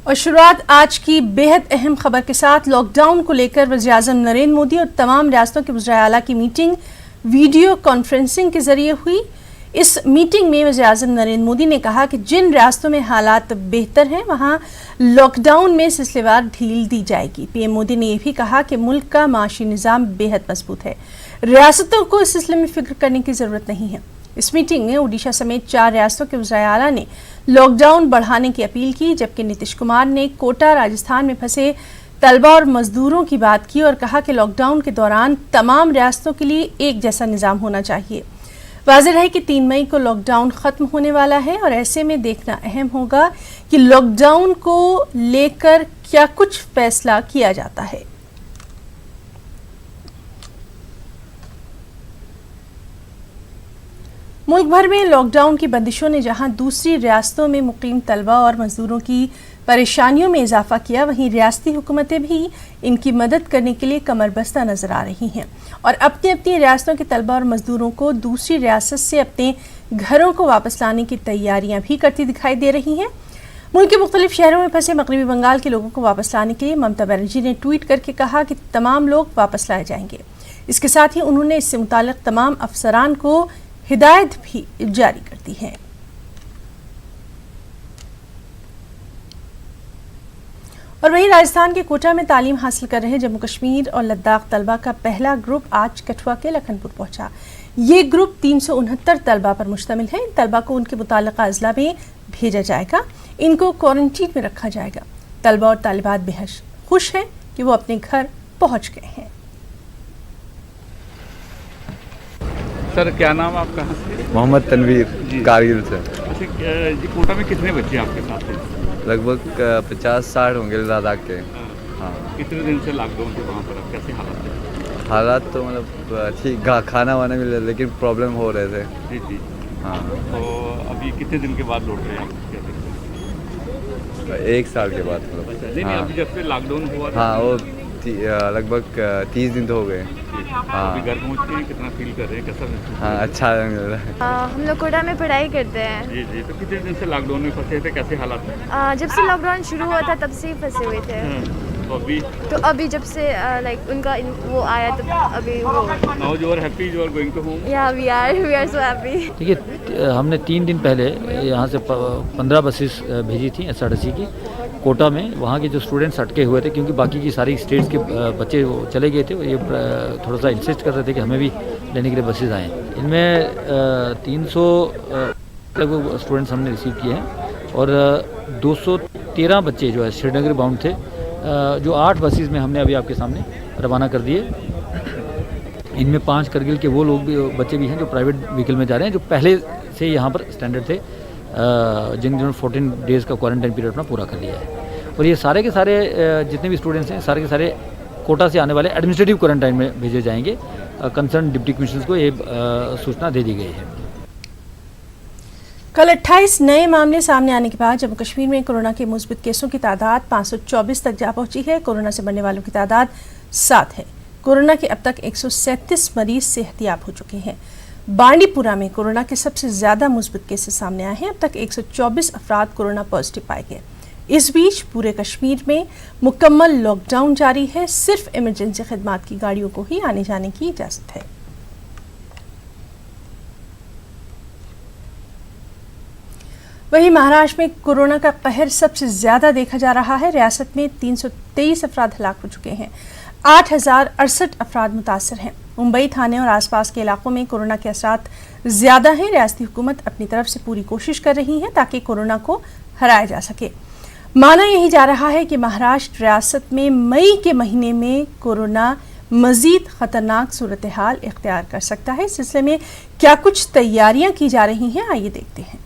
और शुरुआत आज की बेहद अहम खबर के साथ। लॉकडाउन को लेकर वज़ीर-ए-आज़म नरेंद्र मोदी और तमाम रियासतों के वज़ीर आला की मीटिंग वीडियो कॉन्फ्रेंसिंग के जरिए हुई। इस मीटिंग में वज़ीर-ए-आज़म नरेंद्र मोदी ने कहा कि जिन रियासतों में हालात बेहतर हैं वहां लॉकडाउन में सिलसिलेवार ढील दी जाएगी। पीएम मोदी ने यह भी कहा कि मुल्क का माशी निज़ाम बेहद मजबूत है, रियासतों को इस सिलसिले में फिक्र करने की ज़रूरत नहीं है। इस मीटिंग में ओडिशा समेत 4 रियासतों के वज़ीर आला ने लॉकडाउन बढ़ाने की अपील की, जबकि नीतीश कुमार ने कोटा राजस्थान में फंसे तलबा और मजदूरों की बात की और कहा कि लॉकडाउन के दौरान तमाम रियासतों के लिए एक जैसा निज़ाम होना चाहिए। वाज़ेह है कि 3 मई को लॉकडाउन ख़त्म होने वाला है और ऐसे में देखना अहम होगा कि लॉकडाउन को लेकर क्या कुछ फैसला किया जाता है। मुल्क भर में लॉकडाउन की बंदिशों ने जहां दूसरी रियासतों में मुकीम तलबा और मजदूरों की परेशानियों में इजाफा किया, वहीं रियासती हुकूमतें भी इनकी मदद करने के लिए कमरबस्ता नजर आ रही हैं और अपनी अपनी रियासतों के तलबा और मजदूरों को दूसरी रियासत से अपने घरों को वापस लाने की तैयारियां भी करती दिखाई दे रही हैं। मुल्क के मुख्तलिफ शहरों में फंसे मगरबी बंगाल के लोगों को वापस लाने के लिए ममता बनर्जी ने ट्वीट करके कहा कि तमाम लोग वापस लाए जाएंगे। इसके साथ ही उन्होंने इससे मुताल्लिक तमाम अफसरान को हिदायत भी जारी कर दी है। और वहीं राजस्थान के कोटा में तालीम हासिल कर रहे जम्मू कश्मीर और लद्दाख तलबा का पहला ग्रुप आज कठुआ के लखनपुर पहुंचा। ये ग्रुप 369 तलबा पर मुश्तमिल है। इन तलबा को उनके मुताल्लिका अजला में भेजा जाएगा, इनको क्वारंटीन में रखा जाएगा। तलबा और तालिबात बेहद खुश हैं कि वो अपने घर पहुंच गए हैं। सर क्या नाम आपका? मोहम्मद तनवीर, कारगिल से। अच्छा जी, कोटा में कितने बच्चे आपके साथ हैं? लगभग 50-60 होंगे लद्दाख के। हाँ। कितने दिन से लॉकडाउन थे वहाँ पर? अब कैसे हालात हैं? हालात तो मतलब ठीक, खाना वाना मिल रहा, लेकिन प्रॉब्लम हो रहे थे। जी जी। हाँ। तो अभी कितने दिन के बाद लौट रहे हैं आप? क्या देखते हैं? 1 साल के बाद मतलब। अच्छा, नहीं हाँ। अभी जब से लॉकडाउन हुआ था। हाँ, वो लगभग 30 दिन तो हो गए। हाँ। अभी घर पहुँच के कितना फील कर रहे हैं, कैसा महसूस? हाँ, अच्छा मिल रहा है। हम लोग कोटा में पढ़ाई करते हैं। जी जी। तो कितने दिन से लॉकडाउन में फंसे थे, कैसे हालात हैं? जब से लॉकडाउन शुरू हुआ था तब से ही फंसे हुए थे। तो अभी जब से लाइक उनका वो आया तब अभी वो now you are happy, you are going to home? या वी आर सो हैप्पी। देखिए, हमने 3 दिन पहले यहाँ से 15 बसेस भेजी थी एसआरटीसी की कोटा में। वहाँ के जो स्टूडेंट्स अटके हुए थे, क्योंकि बाकी की सारी स्टेट्स के बच्चे वो चले गए थे, ये थोड़ा सा इंसिस्ट कर रहे थे कि हमें भी लेने के लिए बसेस आएँ। इनमें 300 लगभग स्टूडेंट्स हमने रिसीव किए हैं और 213 बच्चे जो है श्रीनगर बाउंड थे, जो 8 बसेस में हमने अभी आपके सामने रवाना कर दिए। इनमें 5 करगिल के वो लोग भी बच्चे भी हैं जो प्राइवेट व्हीकल में जा रहे हैं, जो पहले से यहाँ पर स्टैंडर्ड थे, जिन्होंने 14 डेज़ का क्वारंटाइन पीरियड अपना पूरा कर लिया है। और ये सारे के सारे जितने भी स्टूडेंट्स हैं, सारे के सारे कोटा से आने वाले एडमिनिस्ट्रेटिव क्वारंटाइन में भेजे जाएंगे। कंसर्न डिप्टी कमिश्नर्स को ये सूचना दे दी गई है। कल 28 नए मामले सामने आने के बाद जम्मू कश्मीर में कोरोना के मुस्बित केसों की तादाद 524 तक जा पहुंची है। कोरोना से मरने वालों की तादाद 7 है। कोरोना के अब तक 137 मरीज सेहतियाब हो चुके हैं। बांडीपुरा में कोरोना के सबसे ज्यादा मुस्बित केसेस सामने आए हैं। अब तक 124 अफराद कोरोना पॉजिटिव पाए गए। इस बीच पूरे कश्मीर में मुकम्मल लॉकडाउन जारी है। सिर्फ इमरजेंसी खिदमात की गाड़ियों को ही आने जाने की इजाजत है। वहीं महाराष्ट्र में कोरोना का कहर सबसे ज्यादा देखा जा रहा है। रियासत में 323 अफराद हलाक हो चुके हैं। 8068 अफराद मुतासर हैं। मुंबई, थाने और आसपास के इलाकों में कोरोना के असरात ज्यादा हैं। रियासती हुकूमत अपनी तरफ से पूरी कोशिश कर रही है ताकि कोरोना को हराया जा सके। माना यही जा रहा है कि महाराष्ट्र रियासत में मई के महीने में कोरोना मजीद खतरनाक सूरत हाल इख्तियार कर सकता है। इस सिलसिले में क्या कुछ तैयारियां की जा रही हैं, आइए देखते हैं।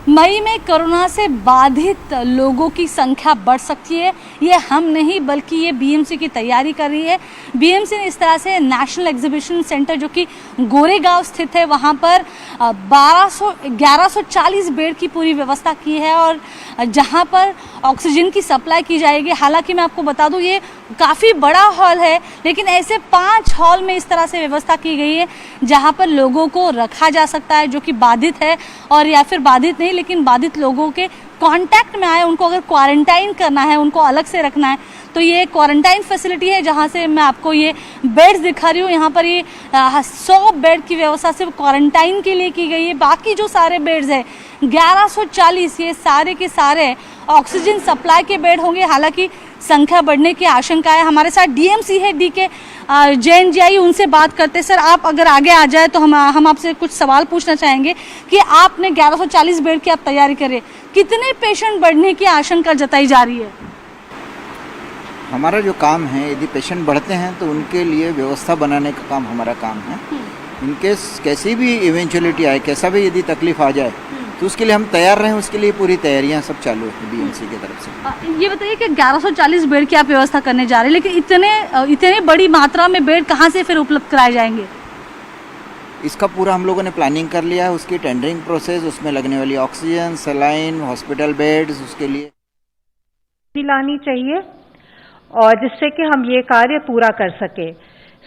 मई में कोरोना से बाधित लोगों की संख्या बढ़ सकती है। ये हम नहीं बल्कि ये बीएमसी की तैयारी कर रही है। बीएमसी ने इस तरह से नेशनल एग्जीबिशन सेंटर जो कि गोरेगांव स्थित है, वहाँ पर 1140 बेड की पूरी व्यवस्था की है और जहाँ पर ऑक्सीजन की सप्लाई की जाएगी। हालांकि मैं आपको बता दूँ ये काफ़ी बड़ा हॉल है, लेकिन ऐसे 5 हॉल में इस तरह से व्यवस्था की गई है जहाँ पर लोगों को रखा जा सकता है जो कि बाधित है और या फिर बाधित नहीं लेकिन बाधित लोगों के कांटेक्ट में आए उनको अगर क्वारंटाइन करना है, उनको अलग से रखना है, तो ये क्वारंटाइन फैसिलिटी है जहाँ से मैं आपको ये बेड्स दिखा रही हूँ। यहाँ पर ये 100 बेड की व्यवस्था सिर्फ क्वारंटाइन के लिए की गई है। बाकी जो सारे बेड्स हैं 1140, ये सारे के सारे ऑक्सीजन सप्लाई के बेड होंगे। हालांकि संख्या बढ़ने की आशंका है। हमारे साथ डीएमसी है DK जैन जी आई, उनसे बात करते। सर, आप अगर आगे आ जाए तो हम आपसे कुछ सवाल पूछना चाहेंगे कि आपने 1140 बेड की आप तैयारी करें, कितने पेशेंट बढ़ने की आशंका जताई जा रही है? हमारा जो काम है, यदि पेशेंट बढ़ते हैं तो उनके लिए व्यवस्था बनाने का काम हमारा काम है। इनकेस कैसी भी इवेंचुअलिटी आए, कैसा भी यदि तकलीफ आ जाए तो उसके लिए हम तैयार रहें, उसके लिए पूरी तैयारियां सब चालू है BMC की तरफ से। ये बताइए कि 1140 बेड की आप व्यवस्था करने जा रहे हैं, लेकिन इतने बड़ी मात्रा में बेड कहाँ से फिर उपलब्ध कराए जाएंगे? इसका पूरा हम लोगों ने प्लानिंग कर लिया है, उसकी टेंडरिंग प्रोसेस, उसमें लगने वाली ऑक्सीजन, सलाइन, हॉस्पिटल बेड्स, उसके लिए लानी चाहिए और जिससे कि हम ये कार्य पूरा कर सके।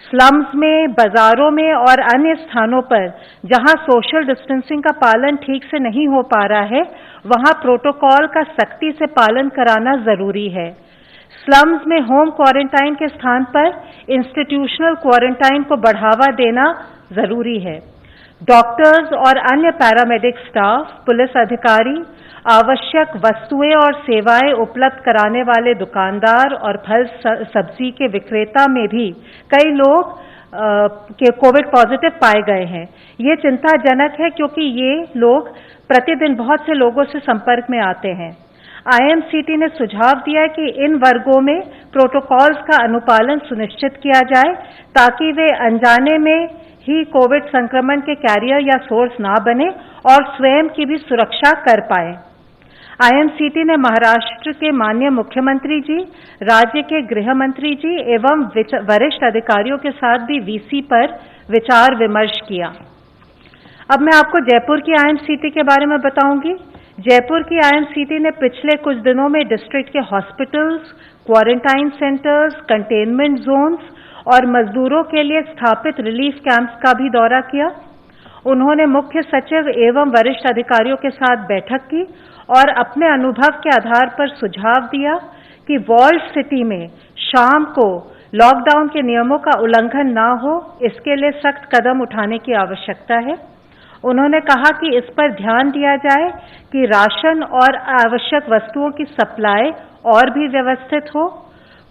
स्लम्स में, बाज़ारों में और अन्य स्थानों पर जहां सोशल डिस्टेंसिंग का पालन ठीक से नहीं हो पा रहा है, वहां प्रोटोकॉल का सख्ती से पालन कराना ज़रूरी है। स्लम्स में होम क्वारंटाइन के स्थान पर इंस्टीट्यूशनल क्वारंटाइन को बढ़ावा देना ज़रूरी है। डॉक्टर्स और अन्य पैरामेडिक स्टाफ, पुलिस अधिकारी, आवश्यक वस्तुएं और सेवाएं उपलब्ध कराने वाले दुकानदार और फल सब्जी के विक्रेता में भी कई लोग के कोविड पॉजिटिव पाए गए हैं। ये चिंताजनक है क्योंकि ये लोग प्रतिदिन बहुत से लोगों से संपर्क में आते हैं। IMCT ने सुझाव दिया है कि इन वर्गों में प्रोटोकॉल्स का अनुपालन सुनिश्चित किया जाए ताकि वे अनजाने में ही कोविड संक्रमण के कैरियर या सोर्स ना बने और स्वयं की भी सुरक्षा कर पाए। IMCT ने महाराष्ट्र के माननीय मुख्यमंत्री जी, राज्य के गृह मंत्री जी एवं वरिष्ठ अधिकारियों के साथ भी VC पर विचार विमर्श किया। अब मैं आपको जयपुर की IMCT के बारे में बताऊंगी। जयपुर की IMCT ने पिछले कुछ दिनों में डिस्ट्रिक्ट के hospitals, quarantine centres, containment zones और मजदूरों के लिए स्थापित रिलीफ कैंप्स का भी दौरा किया। उन्होंने मुख्य सचिव एवं वरिष्ठ अधिकारियों के साथ बैठक की और अपने अनुभव के आधार पर सुझाव दिया कि वॉल्ड सिटी में शाम को लॉकडाउन के नियमों का उल्लंघन ना हो, इसके लिए सख्त कदम उठाने की आवश्यकता है। उन्होंने कहा कि इस पर ध्यान दिया जाए कि राशन और आवश्यक वस्तुओं की सप्लाई और भी व्यवस्थित हो।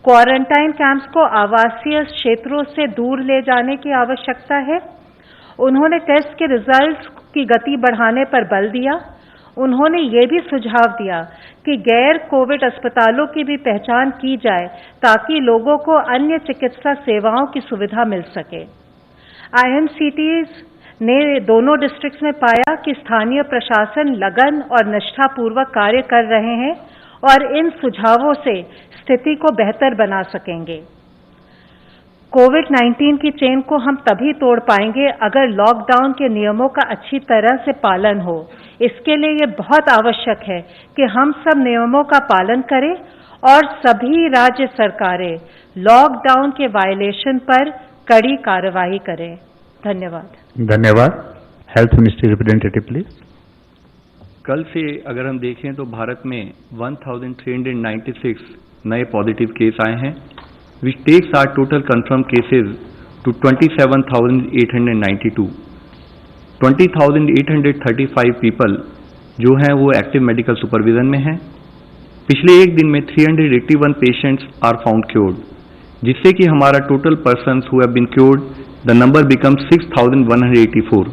क्वारंटाइन कैंप्स को आवासीय क्षेत्रों से दूर ले जाने की आवश्यकता है। उन्होंने टेस्ट के रिजल्ट्स की गति बढ़ाने पर बल दिया। उन्होंने ये भी सुझाव दिया कि गैर कोविड अस्पतालों की भी पहचान की जाए ताकि लोगों को अन्य चिकित्सा सेवाओं की सुविधा मिल सके। IMCTs ने दोनों डिस्ट्रिक्ट्स में पाया कि स्थानीय प्रशासन लगन और निष्ठापूर्वक कार्य कर रहे हैं और इन सुझावों से स्थिति को बेहतर बना सकेंगे। कोविड-19 की चेन को हम तभी तोड़ पाएंगे अगर लॉकडाउन के नियमों का अच्छी तरह से पालन हो। इसके लिए ये बहुत आवश्यक है कि हम सब नियमों का पालन करें और सभी राज्य सरकारें लॉकडाउन के वायलेशन पर कड़ी कार्रवाई करें। धन्यवाद। Health ministry representative please. कल से अगर हम देखें तो भारत में 1396 नए पॉजिटिव केस आए हैं, which takes our total confirmed cases to 27,892. 20,835 people जो हैं वो एक्टिव मेडिकल सुपरविजन में हैं। पिछले एक दिन में 381 पेशेंट्स आर फाउंड क्योर्ड, जिससे कि हमारा total persons who have been cured the number become 6,184।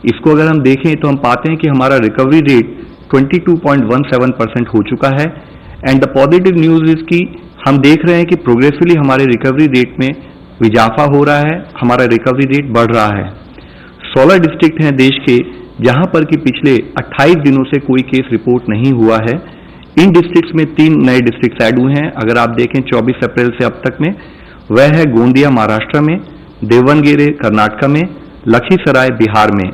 इसको अगर हम देखें तो हम पाते हैं कि हमारा रिकवरी रेट 22.17% हो चुका है। And the positive news is कि हम देख रहे हैं कि प्रोग्रेसिवली हमारे रिकवरी रेट में इजाफा हो रहा है, हमारा रिकवरी रेट बढ़ रहा है। 16 डिस्ट्रिक्ट हैं देश के जहां पर कि पिछले 28 दिनों से कोई केस रिपोर्ट नहीं हुआ है। इन डिस्ट्रिक्ट्स में 3 नए डिस्ट्रिक्ट ऐड हुए हैं। अगर आप देखें 24 अप्रैल से अब तक में, वह है गोंदिया महाराष्ट्र में, देवनगेरे कर्नाटक में, लखीसराय बिहार में।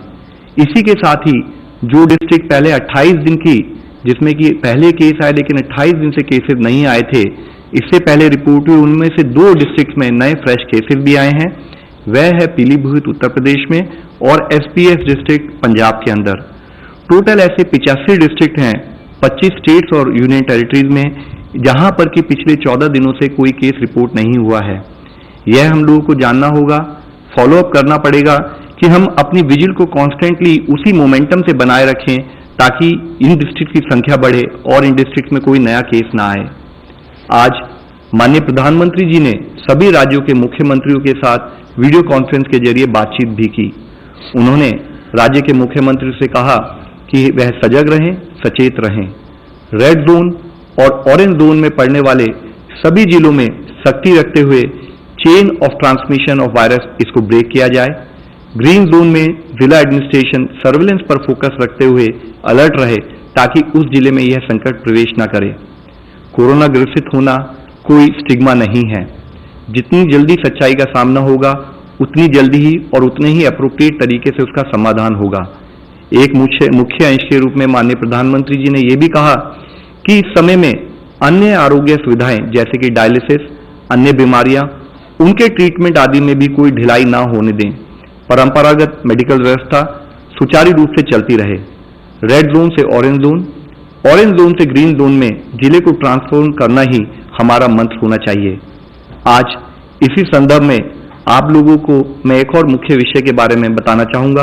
इसी के साथ ही जो डिस्ट्रिक्ट पहले 28 दिन की, जिसमें कि पहले केस आए लेकिन 28 दिन से केसेस नहीं आए थे, इससे पहले रिपोर्ट हुई, उनमें से 2 डिस्ट्रिक्ट में नए फ्रेश केसेस भी आए हैं। वह है पीलीभीत उत्तर प्रदेश में और SPS डिस्ट्रिक्ट पंजाब के अंदर। टोटल ऐसे 85 डिस्ट्रिक्ट हैं 25 स्टेट्स और यूनियन टेरिटरीज में जहां पर कि पिछले 14 दिनों से कोई केस रिपोर्ट नहीं हुआ है। यह हम लोगों को जानना होगा, फॉलोअप करना पड़ेगा कि हम अपनी विजिल को कॉन्स्टेंटली उसी मोमेंटम से बनाए रखें ताकि इन डिस्ट्रिक्ट की संख्या बढ़े और इन डिस्ट्रिक्ट में कोई नया केस ना आए। आज माननीय प्रधानमंत्री जी ने सभी राज्यों के मुख्यमंत्रियों के साथ वीडियो कॉन्फ्रेंस के जरिए बातचीत भी की। उन्होंने राज्य के मुख्यमंत्री से कहा कि वह सजग रहें, सचेत रहें। रेड जोन और ऑरेंज जोन में पड़ने वाले सभी जिलों में सख्ती रखते हुए chain of transmission of virus इसको ब्रेक किया जाए। ग्रीन जोन में जिला एडमिनिस्ट्रेशन सर्विलेंस पर फोकस रखते हुए अलर्ट रहे ताकि उस जिले में यह संकट प्रवेश न करे। कोरोना ग्रसित होना कोई स्टिग्मा नहीं है। जितनी जल्दी सच्चाई का सामना होगा उतनी जल्दी ही और उतने ही अप्रोप्रिएट तरीके से उसका समाधान होगा। एक मुख्य अंश के रूप में माननीय प्रधानमंत्री जी ने यह भी कहा कि इस समय में अन्य आरोग्य सुविधाएं जैसे कि डायलिसिस, अन्य बीमारियां, उनके ट्रीटमेंट आदि में भी कोई ढिलाई ना होने दें। परंपरागत मेडिकल व्यवस्था सुचारू रूप से चलती रहे। रेड जोन से ऑरेंज जोन, ऑरेंज जोन से ग्रीन जोन में जिले को ट्रांसफॉर्म करना ही हमारा मंत्र होना चाहिए। आज इसी संदर्भ में आप लोगों को मैं एक और मुख्य विषय के बारे में बताना चाहूंगा।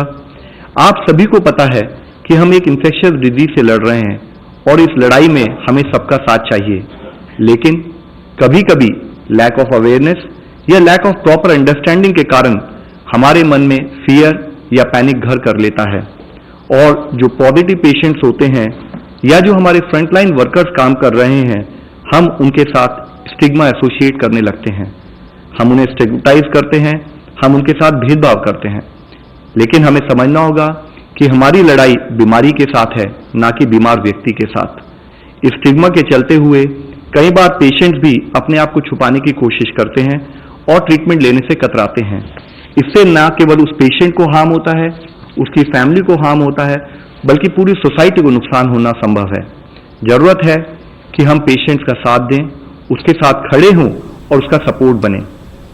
आप सभी को पता है कि हम एक इन्फेक्शियस डिजीज से लड़ रहे हैं और इस लड़ाई में हमें सबका साथ चाहिए, लेकिन कभी कभी लैक ऑफ अवेयरनेस या लैक ऑफ प्रॉपर अंडरस्टैंडिंग के कारण हमारे मन में फियर या पैनिक घर कर लेता है और जो पॉजिटिव पेशेंट्स होते हैं या जो हमारे फ्रंटलाइन वर्कर्स काम कर रहे हैं, हम उनके साथ स्टिग्मा एसोसिएट करने लगते हैं। हम उन्हें स्टिग्मेटाइज करते हैं, हम उनके साथ भेदभाव करते हैं। लेकिन हमें समझना होगा कि हमारी लड़ाई बीमारी के साथ है, ना कि बीमार व्यक्ति के साथ। इस स्टिग्मा के चलते हुए कई बार पेशेंट्स भी अपने आप को छुपाने की कोशिश करते हैं और ट्रीटमेंट लेने से कतराते हैं। इससे न केवल उस पेशेंट को हार्म होता है, उसकी फैमिली को हार्म होता है, बल्कि पूरी सोसाइटी को नुकसान होना संभव है। जरूरत है कि हम पेशेंट्स का साथ दें, उसके साथ खड़े हों और उसका सपोर्ट बने।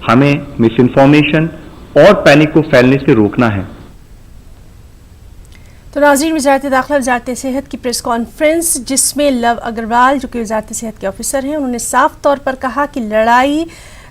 हमें मिस इन्फॉर्मेशन और पैनिक को फैलने से रोकना है। तो नाज़रीन, वज़ारत दाखिला वज़ारत सेहत की प्रेस कॉन्फ्रेंस जिसमें लव अग्रवाल जो कि वज़ारत सेहत के ऑफिसर हैं, उन्होंने साफ तौर पर कहा कि लड़ाई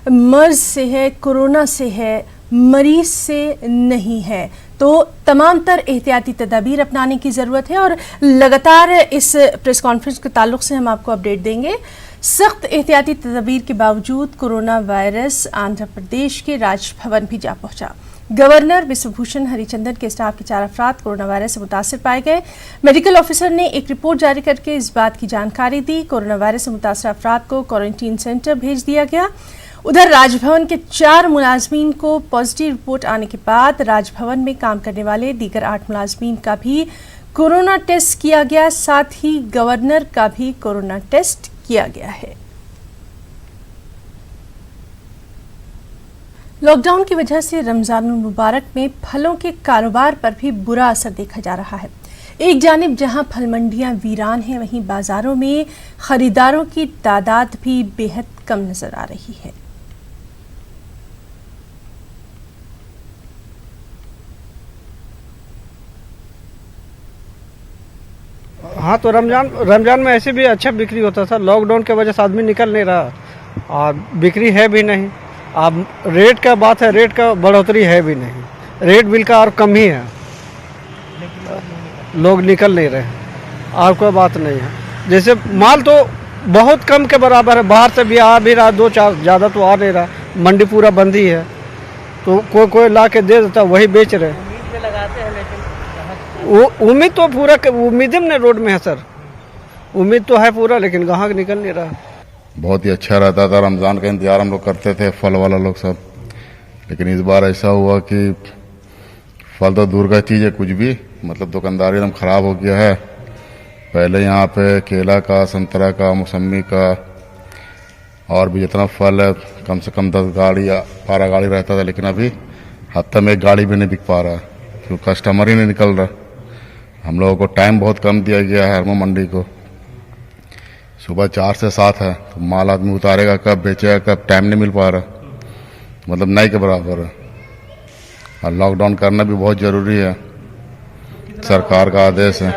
मर्ज से है, कोरोना से है, मरीज से नहीं है। तो तमाम तर एहतियाती तदाबीर अपनाने की ज़रूरत है और लगातार इस प्रेस कॉन्फ्रेंस के ताल्लुक से हम आपको अपडेट देंगे। सख्त एहतियाती तदाबीर के बावजूद कोरोना वायरस आंध्र प्रदेश के राजभवन भी जा पहुंचा। गवर्नर विश्वभूषण हरिचंदन के स्टाफ के 4 अफराद कोरोना वायरस से मुतासिर पाए गए। मेडिकल ऑफिसर ने एक रिपोर्ट जारी करके इस बात की जानकारी दी। कोरोना वायरस से मुतासिर अफराद को क्वारंटीन सेंटर भेज दिया गया। उधर राजभवन के 4 मुलाजमीन को पॉजिटिव रिपोर्ट आने के बाद राजभवन में काम करने वाले दीगर 8 मुलाजमीन का भी कोरोना टेस्ट किया गया। साथ ही गवर्नर का भी कोरोना टेस्ट किया गया है। लॉकडाउन की वजह से रमजानुल मुबारक में फलों के कारोबार पर भी बुरा असर देखा जा रहा है। एक जानिब जहां फल मंडियां वीरान हैं, वहीं बाजारों में खरीदारों की तादाद भी बेहद कम नजर आ रही है। हाँ, तो रमजान में ऐसे भी अच्छा बिक्री होता था। लॉकडाउन की वजह से आदमी निकल नहीं रहा और बिक्री है भी नहीं। अब रेट का बात है, रेट का बढ़ोतरी है भी नहीं, रेट बिल का और कम ही है, लोग निकल नहीं रहे और कोई बात नहीं है। जैसे माल तो बहुत कम के बराबर है, बाहर से भी आ भी रहा 2-4, ज़्यादा तो आ नहीं रहा। मंडी पूरा बंद ही है, तो कोई ला के दे देता, वही बेच रहे। उम्मीद तो पूरा उम्मीद में रोड में है सर, उम्मीद तो है पूरा, लेकिन ग्राहक निकल नहीं रहा। बहुत ही अच्छा रहता था, रमज़ान का इंतजार हम लोग करते थे, फल वाला लोग सब। लेकिन इस बार ऐसा हुआ कि फल तो दूर का चीज़ है, कुछ भी मतलब दुकानदारी एकदम ख़राब हो गया है। पहले यहाँ पे केला का, संतरा का, मौसमी का और भी जितना फल है कम से कम 10 गाड़ी या 12 गाड़ी रहता था, लेकिन अभी हफ्ते में 1 गाड़ी भी नहीं बिक पा रहा क्योंकि कस्टमर ही नहीं निकल रहा। हम लोगों को टाइम बहुत कम दिया गया है हरमो मंडी को, सुबह 4 से 7 है, तो माल आदमी उतारेगा कब, बेचेगा कब, टाइम नहीं मिल पा रहा, मतलब नहीं के बराबर है। और लॉकडाउन करना भी बहुत ज़रूरी है, सरकार का आदेश है।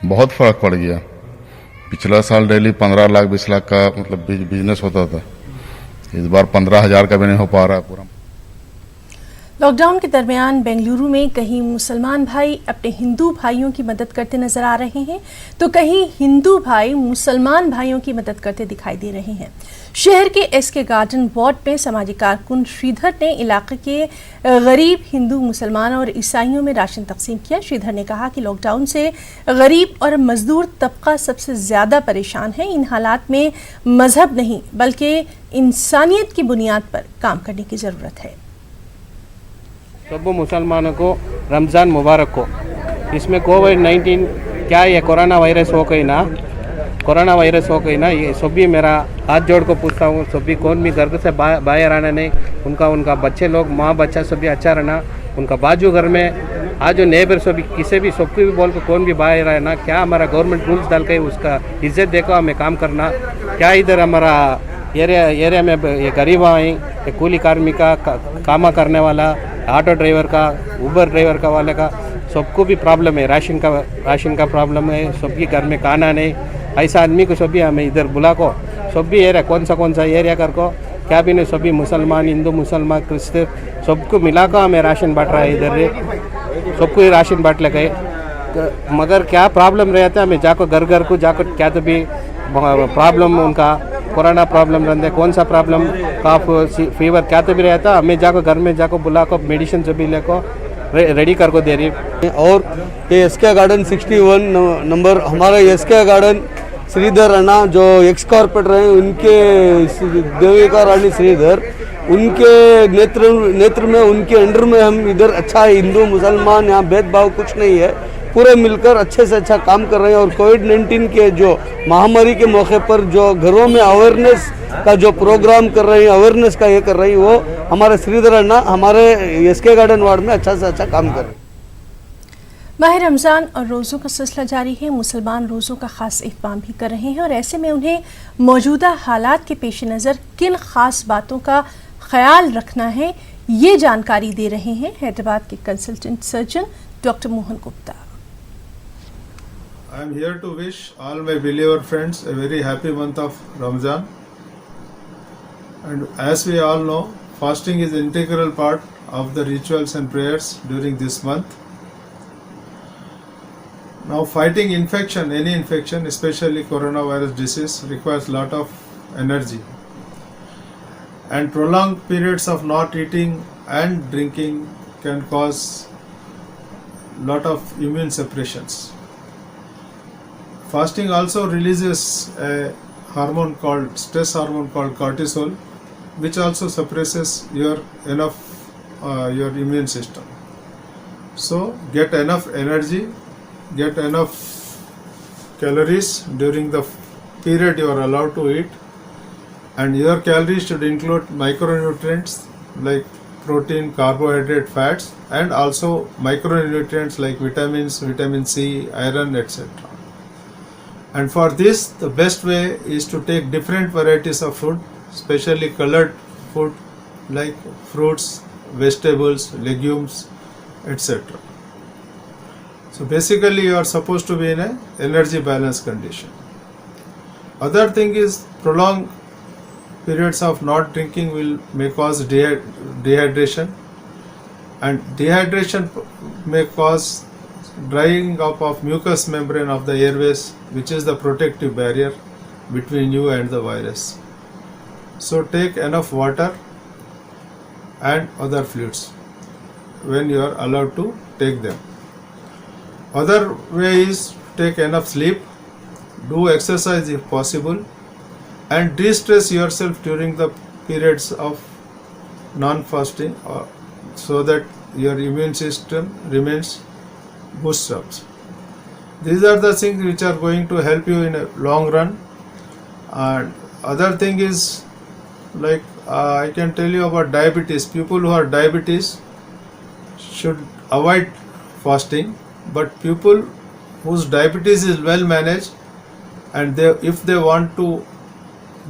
बहुत फर्क पड़ गया। पिछला साल डेली 15 लाख 20 लाख का मतलब बिजनेस होता था, इस बार 15,000 का भी नहीं हो पा रहा है पूरा। लॉकडाउन के दरमियान बेंगलुरु में कहीं मुसलमान भाई अपने हिंदू भाइयों की मदद करते नजर आ रहे हैं तो कहीं हिंदू भाई मुसलमान भाइयों की मदद करते दिखाई दे रहे हैं। शहर के एसके गार्डन वार्ड में समाजी कारकुन श्रीधर ने इलाके के गरीब हिंदू मुसलमान और ईसाइयों में राशन तकसीम किया। श्रीधर ने कहा कि लॉकडाउन से गरीब और मजदूर तबका सबसे ज़्यादा परेशान है। इन हालात में मजहब नहीं बल्कि इंसानियत की बुनियाद पर काम करने की ज़रूरत है। सब मुसलमानों को रमज़ान मुबारक हो। इसमें कोविड-19 क्या ये कोरोना वायरस हो गई ना, ये सब भी मेरा हाथ जोड़ को पूछता हूँ, सब भी कौन भी घर से बाहर आना नहीं, उनका बच्चे लोग माँ बच्चा सब भी अच्छा रहना, उनका बाजू घर में आज जो नेबर सब भी किसी भी सबको भी बोल के कौन भी बाहर आए ना, क्या हमारा गवर्नमेंट रूल्स डाल के उसका इज्जत देखो, हमें काम करना। क्या इधर हमारा एरिया में ये गरीब आए, ये कूली कार्मिक का कामा करने वाला, ऑटो ड्राइवर का, उबर ड्राइवर का वाले का सबको भी प्रॉब्लम है, राशन का प्रॉब्लम है, सबके घर में खाना नहीं। ऐसा आदमी को सभी हमें इधर बुला को सब भी एरिया कौन सा एरिया कर को क्या भी नहीं, सभी मुसलमान हिंदू मुसलमान क्रिश्चियन सबको मिला को हमें राशन बांट रहा है। इधर सबको ही राशन बांट लगे, मगर क्या प्रॉब्लम रहता है हमें जाको घर को जाको क्या तो भी प्रॉब्लम उनका कोरोना प्रॉब्लम रहते, कौन सा प्रॉब्लम काफ फीवर क्या तो भी रहता, हमें जाको घर में जाको बुला को मेडिसिन सभी ले को रेडी कर को दे रही। और ये एसके गार्डन 61 नंबर हमारा एसके गार्डन श्रीधर अन्ना जो एक्स कॉर्पोरेटर हैं, उनके देविका रानी श्रीधर, उनके नेतृत्व में उनके अंडर में हम इधर अच्छा हिंदू मुसलमान यहाँ भेदभाव कुछ नहीं है, पूरे मिलकर अच्छे से अच्छा काम कर रहे हैं। और कोविड-19 के जो महामारी के मौके पर जो घरों में अवेयरनेस का जो प्रोग्राम कर रहे हैं, अवेयरनेस का ये कर रही है, वो हमारे श्रीधर अन्ना हमारे एसके गार्डन वार्ड में अच्छा से अच्छा काम कर रहे हैं। माह रमज़ान और रोज़ों का सिलसिला जारी है। मुसलमान रोज़ों का ख़ास एहतमाम भी कर रहे हैं और ऐसे में उन्हें मौजूदा हालात के पेश नज़र किन ख़ास बातों का ख्याल रखना है, ये जानकारी दे रहे हैं हैदराबाद के consultant surgeon doctor Mohan Gupta. I am here to wish all my believer friends a very happy month of Ramadan. And as we all know, fasting is an integral part of the rituals and prayers during this month. Now, fighting infection, any infection, especially coronavirus disease, requires a lot of energy. And prolonged periods of not eating and drinking can cause a lot of immune suppressions. Fasting also releases a hormone called stress hormone called cortisol, which also suppresses your immune system. So get enough energy, get enough calories during the period you are allowed to eat, and your calories should include micronutrients like protein, carbohydrate, fats, and also micronutrients like vitamins, vitamin C, iron, etc. And for this, the best way is to take different varieties of food, especially colored food like fruits, vegetables, legumes, etc. So basically you are supposed to be in an energy balance condition. Other thing is prolonged periods of not drinking may cause dehydration, and dehydration may cause drying up of mucous membrane of the airways, which is the protective barrier between you and the virus. So take enough water and other fluids when you are allowed to take them. Other way is take enough sleep, do exercise if possible, and de-stress yourself during the periods of non-fasting so that your immune system remains boosted up. These are the things which are going to help you in a long run. And other thing is like I can tell you about diabetes. People who are diabetes should avoid fasting, but people whose diabetes is well managed and if they want to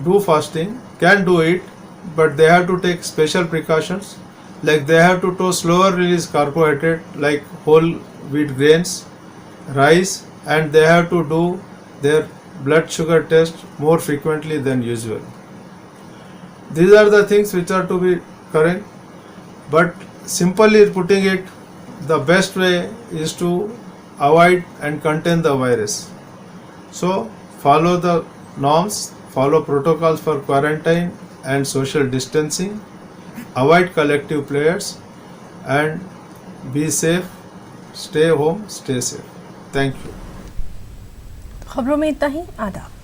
do fasting can do it, but they have to take special precautions, like they have to slower release carbohydrate like whole wheat grains, rice, and they have to do their blood sugar test more frequently than usual. These are the things which are to be correct, but simply putting it, the best way is to avoid and contain the virus. So follow the norms, follow protocols for quarantine and social distancing, avoid collective players, and be safe, stay home, stay safe. Thank you. खबरों में इतना ही। आदाब।